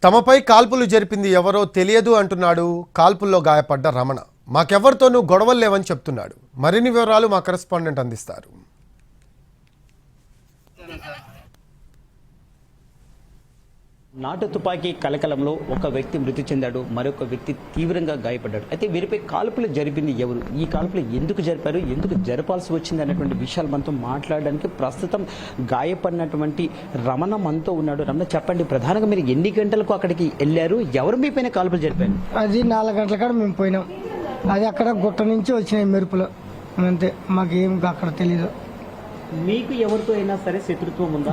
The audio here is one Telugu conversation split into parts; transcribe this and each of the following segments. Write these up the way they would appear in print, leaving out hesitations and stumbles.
తమపై కాల్పులు జరిపింది ఎవరో తెలియదు అంటున్నాడు కాల్పుల్లో గాయపడ్డ రమణ. మాకెవరితోనూ గొడవలు లేవని చెప్తున్నాడు. మరిన్ని వివరాలు మా కరెస్పాండెంట్ అందిస్తారు. నాటు తుపాకీ కలకలంలో ఒక వ్యక్తి మృతి చెందాడు, మరొక వ్యక్తి తీవ్రంగా గాయపడ్డాడు. అయితే వీరిపై కాల్పులు జరిపింది ఎవరు, ఈ కాల్పులు ఎందుకు జరిపారు, ఎందుకు జరపాల్సి వచ్చింది అనేటువంటి విషయాలు మనతో మాట్లాడడానికి ప్రస్తుతం గాయపడినటువంటి రమణ మనతో ఉన్నాడు. రమణ, చెప్పండి, ప్రధానంగా మీరు ఎన్ని గంటలకు అక్కడికి వెళ్ళారు, ఎవరు మీ పైన కాల్పులు జరిపారు? అది 4 గంటల కాడ మేము పోయినాం. అది అక్కడ గుట్ట నుంచి వచ్చినాయి మెరుపులు, అంతే. మాకేం అక్కడ తెలీదు. మీకు ఎవరితో అయినా సరే శత్రుత్వం ఉందా?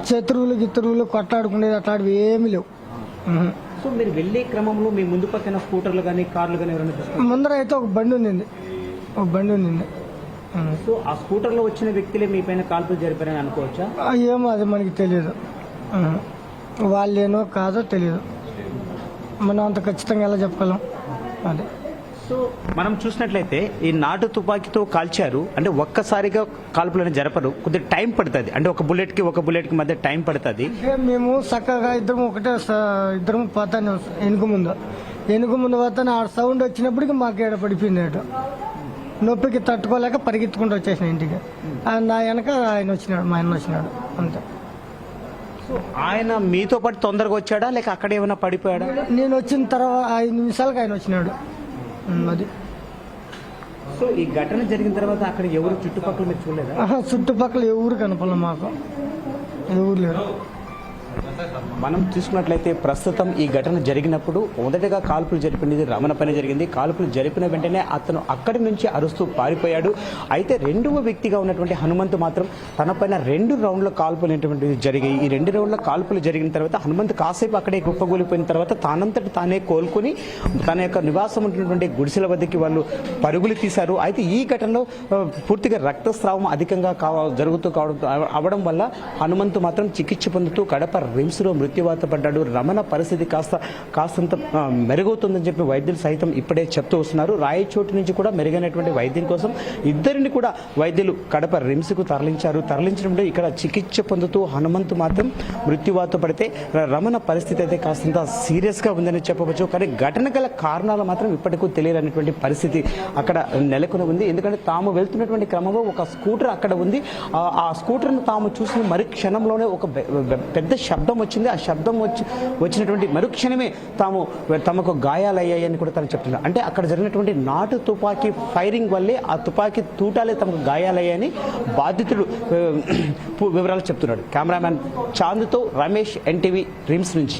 గిత్రువులు కొట్లాడుకునేది అట్లాంటివి ఏమీ లేవు. సో మీరు వెళ్లే క్రమంలో మీ ముందు పక్కన స్కూటర్లు కానీ కార్లు కానీ ఎవరైనా ముందర అయితే ఒక బండి ఉండింది. సో ఆ స్కూటర్లో వచ్చిన వ్యక్తులే మీ పైన కాల్పులు జరిపారని అనుకోవచ్చా? ఏమో అది మనకి తెలియదు. వాళ్ళేనో కాదో తెలియదు. మనం అంత ఖచ్చితంగా ఎలా చెప్పగలం? అదే. సో మనం చూసినట్లయితే ఈ నాటు తుపాకీతో కాల్చారు అంటే ఒక్కసారిగా కాల్పులను జరపరు, కొద్దిగా టైం పడుతుంది. అంటే ఒక బుల్లెట్కి మధ్య టైం పడుతుంది. మేము చక్కగా ఇద్దరం పోతాను వెనుక ముందు పోతాను. ఆ సౌండ్ వచ్చినప్పటికి మాకు ఏడ పడిపోయింది. అటు నొప్పికి తట్టుకోలేక పరిగెత్తుకుంటూ వచ్చేసిన ఇంటికి. నా వెనక మా ఆయన వచ్చినాడు, అంతే. సో ఆయన మీతో పాటు తొందరగా వచ్చాడా లేక అక్కడ ఏమైనా పడిపోయాడా? నేను వచ్చిన తర్వాత 5 నిమిషాలకు ఆయన వచ్చినాడు. అది. సో ఈ ఘటన జరిగిన తర్వాత అక్కడ ఎవరు చుట్టుపక్కల మీరు చూడలేదా? చుట్టుపక్కల ఎవరు కనపడలే, మాకు ఎవరు లేరు. మనం చూసుకున్నట్లయితే ప్రస్తుతం ఈ ఘటన జరిగినప్పుడు మొదటగా కాల్పులు జరిపినది రమణ పైన జరిగింది. కాల్పులు జరిపిన వెంటనే అతను అక్కడి నుంచి అరుస్తూ పారిపోయాడు. అయితే రెండవ వ్యక్తిగా ఉన్నటువంటి హనుమంతు మాత్రం తన పైన 2 రౌండ్ల కాల్పులు అనేటువంటివి జరిగాయి. ఈ 2 రౌండ్ల కాల్పులు జరిగిన తర్వాత హనుమంతు కాసేపు అక్కడే కుప్పగూలిపోయిన తర్వాత తానంతటి తానే కోలుకొని తన యొక్క నివాసం ఉన్నటువంటి గుడిసెల వద్దకి వాళ్ళు పరుగులు తీశారు. అయితే ఈ ఘటనలో పూర్తిగా రక్తస్రావం అధికంగా అవడం వల్ల హనుమంతు మాత్రం చికిత్స పొందుతూ కడప రిమ్స్లో మృత్యువాత పడ్డాడు. రమణ పరిస్థితి కాస్తంత మెరుగవుతుందని చెప్పి వైద్యులు సైతం ఇప్పుడే చెప్తూ వస్తున్నారు. రాయచోటి నుంచి కూడా మెరుగైనటువంటి వైద్యం కోసం ఇద్దరిని కూడా వైద్యులు కడప రిమ్స్కు తరలించడంలో ఇక్కడ చికిత్స పొందుతూ హనుమంతు మాత్రం మృత్యువాత పడితే రమణ పరిస్థితి అయితే కాస్తంత సీరియస్గా ఉందని చెప్పవచ్చు. కానీ ఘటన గల కారణాలు మాత్రం ఇప్పటికూ తెలియనటువంటి పరిస్థితి అక్కడ నెలకొని ఉంది. ఎందుకంటే తాము వెళ్తున్నటువంటి క్రమంలో ఒక స్కూటర్ అక్కడ ఉంది. ఆ స్కూటర్ను తాము చూసిన మరి క్షణంలోనే ఒక పెద్ద శబ్దం వచ్చింది. ఆ శబ్దం వచ్చినటువంటి మరుక్షణమే తమకు గాయాలయ్యాయని కూడా తను చెప్తున్నారు. అంటే అక్కడ జరిగినటువంటి నాటు తుపాకీ ఫైరింగ్ వల్లే ఆ తుపాకీ తూటాలే తమకు గాయాలయ్యాయని బాధితుడు వివరాలు చెప్తున్నాడు. కెమెరామ్యాన్ చాందుతో రమేష్, NTV రిమ్స్ నుంచి.